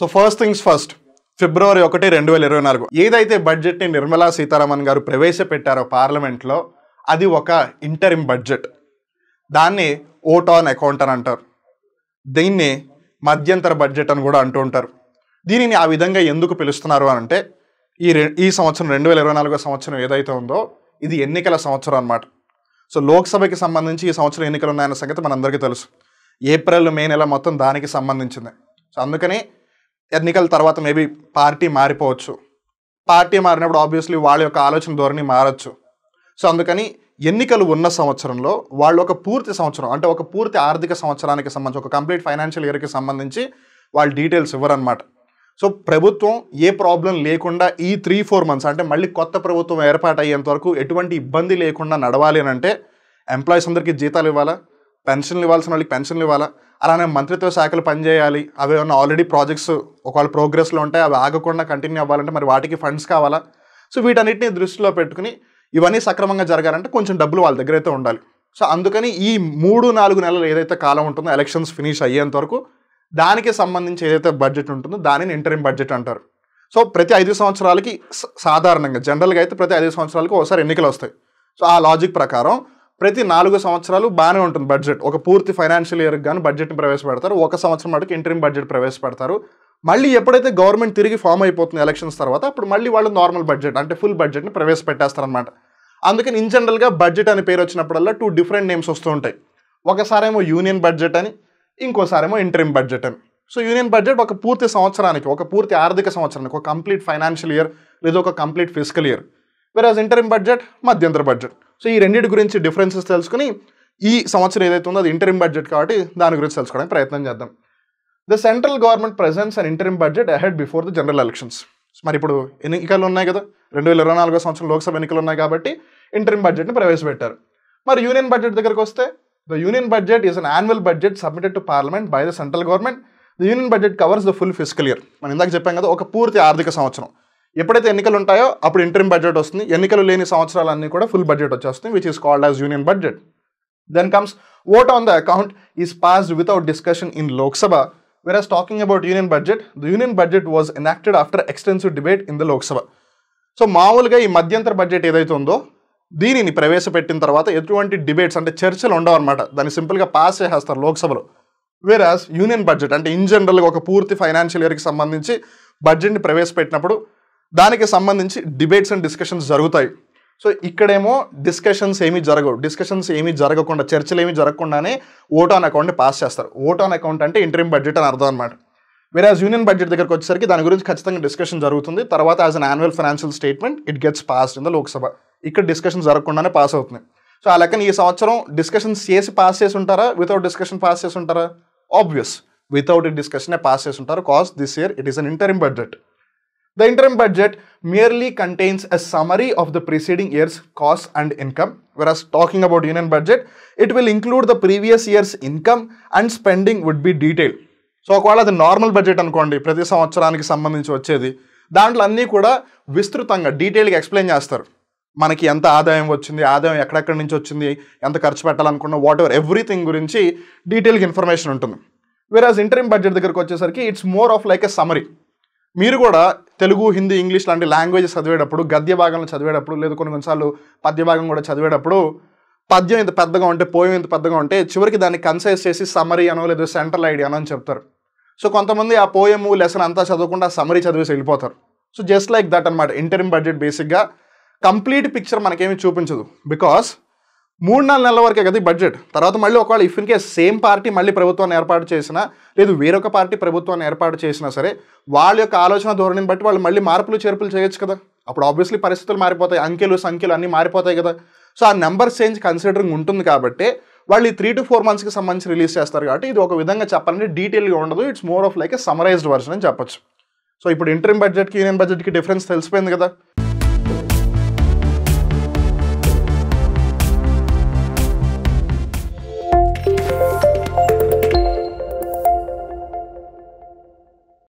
So first things first, ఫిబ్రవరి 1, 2024 ఏదైతే బడ్జెట్ని నిర్మలా సీతారామన్ గారు ప్రవేశపెట్టారో పార్లమెంట్లో, అది ఒక ఇంటరిమ్ బడ్జెట్. దాన్ని ఓట్ ఆన్ అకౌంట్ అని అంటారు. దీన్ని మధ్యంతర బడ్జెట్ అని కూడా అంటూ ఉంటారు. దీనిని ఆ విధంగా ఎందుకు పిలుస్తున్నారు అని అంటే, ఈ సంవత్సరం 2024 సంవత్సరం ఏదైతే ఉందో ఇది ఎన్నికల సంవత్సరం అన్నమాట. సో లోక్సభకి సంబంధించి ఈ సంవత్సరం ఎన్నికలు ఉన్నాయన్న సంగతి మనందరికీ తెలుసు. ఏప్రిల్, మే నెల మొత్తం దానికి సంబంధించింది. సో అందుకని ఎన్నికల తర్వాత మేబీ పార్టీ మారిపోవచ్చు. పార్టీ మారినప్పుడు ఆబ్వియస్లీ వాళ్ళ యొక్క ఆలోచన ధోరణి మారచ్చు. సో అందుకని ఎన్నికలు ఉన్న సంవత్సరంలో వాళ్ళు ఒక పూర్తి సంవత్సరం, అంటే ఒక పూర్తి ఆర్థిక సంవత్సరానికి సంబంధించి, ఒక కంప్లీట్ ఫైనాన్షియల్ ఇయర్కి సంబంధించి వాళ్ళు డీటెయిల్స్ ఇవ్వరన్నమాట. సో ప్రభుత్వం ఏ ప్రాబ్లం లేకుండా ఈ 3-4 మంత్స్, అంటే మళ్ళీ కొత్త ప్రభుత్వం ఏర్పాటు అయ్యేంత వరకు ఎటువంటి ఇబ్బంది లేకుండా నడవాలి అని అంటే, ఎంప్లాయీస్ అందరికీ జీతాలు ఇవ్వాలా, పెన్షన్లు ఇవ్వాల్సిన వాళ్ళకి పెన్షన్లు ఇవ్వాలా, అలానే మంత్రిత్వ శాఖలు పనిచేయాలి. అవి ఏమన్నా ఆల్రెడీ ప్రాజెక్ట్స్ ఒకవేళ ప్రోగ్రెస్లో ఉంటాయి, అవి ఆగకుండా కంటిన్యూ అవ్వాలంటే మరి వాటికి ఫండ్స్ కావాలా. సో వీటన్నిటిని దృష్టిలో పెట్టుకుని ఇవన్నీ సక్రమంగా జరగాలంటే కొంచెం డబ్బులు వాళ్ళ దగ్గర అయితే ఉండాలి. సో అందుకని ఈ 3-4 నెలలు ఏదైతే కాలం ఉంటుందో ఎలక్షన్స్ ఫినిష్ అయ్యేంత వరకు దానికి సంబంధించి ఏదైతే బడ్జెట్ ఉంటుందో దానిని ఇంటరిమ్ బడ్జెట్ అంటారు. సో ప్రతి 5 సంవత్సరాలకి సాధారణంగా జనరల్గా అయితే ప్రతి 5 సంవత్సరాలకి ఒకసారి ఎన్నికలు వస్తాయి. సో ఆ లాజిక్ ప్రకారం ప్రతి 4 సంవత్సరాలు బాగానే ఉంటుంది బడ్జెట్. ఒక పూర్తి ఫైనాన్షియల్ ఇయర్కి కానీ బడ్జెట్ని ప్రవేశపెడతారు. 1 సంవత్సరం మటుకు ఇంటరిమ్ బడ్జెట్ ప్రవేశపెడతారు. మళ్ళీ ఎప్పుడైతే గవర్నమెంట్ తిరిగి ఫామ్ అయిపోతుంది ఎలక్షన్స్ తర్వాత, అప్పుడు మళ్ళీ వాళ్ళు నార్మల్ బడ్జెట్ అంటే ఫుల్ బడ్జెట్ని ప్రవేశపెట్టేస్తారనమాట. అందుకని ఇన్ జనరల్గా బడ్జెట్ అని పేరు వచ్చినప్పుడల్లా 2 డిఫరెంట్ నేమ్స్ వస్తూ ఉంటాయి. ఒకసారేమో యూనియన్ బడ్జెట్ అని, ఇంకోసారేమో ఇంటరిమ్ బడ్జెట్ అని. సో యూనియన్ బడ్జెట్ ఒక పూర్తి సంవత్సరానికి, ఒక పూర్తి ఆర్థిక సంవత్సరానికి, ఒక కంప్లీట్ ఫైనాన్షియల్ ఇయర్ లేదా ఒక కంప్లీట్ ఫిజికల్ ఇయర్. వెరాజ్ ఇంటరిమ్ బడ్జెట్ మధ్యంతర బడ్జెట్. సో ఈ రెండింటి గురించి డిఫరెన్సెస్ తెలుసుకుని ఈ సంవత్సరం ఏదైతే ఉందో అది ఇంటరిమ్ బడ్జెట్ కాబట్టి దాని గురించి తెలుసుకోవడానికి ప్రయత్నం చేద్దాం. The central government presents and interim budget ahead before the general elections. మరి ఇప్పుడు ఎన్నికలు ఉన్నాయి కదా, 2024 సంవత్సరం లోక్సభ ఎన్నికలు ఉన్నాయి కాబట్టి ఇంటరిమ్ బడ్జెట్ని ప్రవేశపెట్టారు. మరి యూనియన్ బడ్జెట్ దగ్గరకు వస్తే, the union budget is an annual budget submitted to parliament by the central government. The union budget covers the full physical year. మనం ఇందాక చెప్పాం కదా, ఒక పూర్తి ఆర్థిక సంవత్సరం. ఎప్పుడైతే ఎన్నికలు ఉంటాయో అప్పుడు ఇంటరిమ్ బడ్జెట్ వస్తుంది. ఎన్నికలు లేని సంవత్సరాలన్నీ కూడా ఫుల్ బడ్జెట్ వచ్చేస్తుంది, which is called as union budget. Then comes vote on the account is passed without discussion in Lok Sabha. Whereas talking about union budget, the union budget was enacted after extensive debate in the Lok Sabha. So మామూలుగా ఈ మధ్యంతర budget ఏదైతే ఉందో దీనిని ప్రవేశపెట్టిన తర్వాత ఎటువంటి debates అంటే చర్చలు ఉండవు అనమాట. దాన్ని సింపుల్గా పాస్ చేసేస్తారు లోక్సభలో. వేరాస్ యూనియన్ బడ్జెట్ అంటే ఇన్ జనరల్గా ఒక పూర్తి ఫైనాన్షియల్ ఇయర్కి సంబంధించి బడ్జెట్ని ప్రవేశపెట్టినప్పుడు దానికి సంబంధించి డిబేట్స్ అండ్ డిస్కషన్స్ జరుగుతాయి. సో ఇక్కడేమో డిస్కషన్స్ ఏమీ జరగకుండా, చర్చలు ఏమీ జరగకుండానే ఓట్ ఆన్ అకౌంట్ని పాస్ చేస్తారు. ఓట్ ఆన్ అకౌంట్ అంటే ఇంటరిమ్ బడ్జెట్ అని అర్థం అనమాట. వేరాజ్ యూనియన్ బడ్జెట్ దగ్గరకు వచ్చేసరికి దాని గురించి ఖచ్చితంగా డిస్కషన్ జరుగుతుంది. తర్వాత as an annual financial statement it gets passed in the Lok Sabha. ఇక్కడ డిస్కషన్ జరగకుండానే పాస్ అవుతుంది. సో ఆ లెక్కన ఈ సంవత్సరం డిస్కషన్స్ చేసి పాస్ చేసి ఉంటారా, వితౌట్ డిస్కషన్ పాస్ చేసి ఉంటారా? ఆబ్వియస్, వితౌట్ డిస్కషనే పాస్ చేసి ఉంటారు. Cause this year it is an interim budget. The interim budget merely contains a summary of the preceding year's costs and income, whereas talking about union budget, it will include the previous year's income and spending would be detailed. So ఒకవేళ అది normal budget అనుకోండి, ప్రతి సంవత్సరానికి సంబంధించి వచ్చేది, దాంట్లో అన్నీ కూడా విస్తృతంగా డీటెయిల్గా ఎక్స్ప్లెయిన్ చేస్తారు. మనకి ఎంత ఆదాయం వచ్చింది, ఆదాయం ఎక్కడెక్కడి నుంచి వచ్చింది, ఎంత ఖర్చు పెట్టాలనుకున్నా, వాట్ ఎవర్ ఎవ్రీథింగ్ గురించి డీటెయిల్గా ఇన్ఫర్మేషన్ ఉంటుంది. వేరాజ్ ఇంటరిమ్ బడ్జెట్ దగ్గరకు వచ్చేసరికి it's more of like a summary. మీరు కూడా తెలుగు, హిందీ, ఇంగ్లీష్ లాంటి లాంగ్వేజెస్ చదివేటప్పుడు, గద్య భాగంలో చదివేటప్పుడు, లేదా కొన్నిసార్లు పద్య భాగం కూడా చదివేటప్పుడు, పద్యం ఇంత పెద్దగా ఉంటే, పోయం ఇంత పెద్దగా ఉంటే చివరికి దాన్ని కన్సైజ్ చేసి సమరీ అనో లేదా సెంట్రల్ ఐడియా అనో అని చెప్తారు. సో కొంతమంది ఆ పోయము లెసన్ అంతా చదవకుండా సమరీ చదివేసి వెళ్ళిపోతారు. సో జస్ట్ లైక్ దట్ అనమాట ఇంటరిమ్ బడ్జెట్. బేసిక్గా కంప్లీట్ పిక్చర్ మనకేమీ చూపించదు. బికాస్ 3-4 నెలల వరకే కదా ఈ బడ్జెట్. తర్వాత మళ్ళీ ఒకవేళ if in case same party మళ్ళీ ప్రభుత్వాన్ని ఏర్పాటు చేసినా, లేదు వేరొక పార్టీ ప్రభుత్వాన్ని ఏర్పాటు చేసినా సరే, వాళ్ళ యొక్క ఆలోచన ధోరణిని బట్టి వాళ్ళు మళ్ళీ మార్పులు చేర్పులు చేయొచ్చు కదా. అప్పుడు ఆబ్వియస్లీ పరిస్థితులు మారిపోతాయి, అంకెలు సంఖ్యలు అన్నీ మారిపోతాయి కదా. సో ఆ నెంబర్ చేంజ్ కన్సిడరింగ్ ఉంటుంది కాబట్టి వాళ్ళు ఈ 3-4 మంత్స్కి సంబంధించి రిలీజ్ చేస్తారు. కాబట్టి ఇది ఒక విధంగా చెప్పాలంటే డీటెయిల్గా ఉండదు. It's more of like a summarised version అని చెప్పొచ్చు. సో ఇప్పుడు ఇంటరిమ్ బడ్జెట్కి యూనియన్ బడ్జెట్కి డిఫరెన్స్ తెలిసిపోయింది కదా.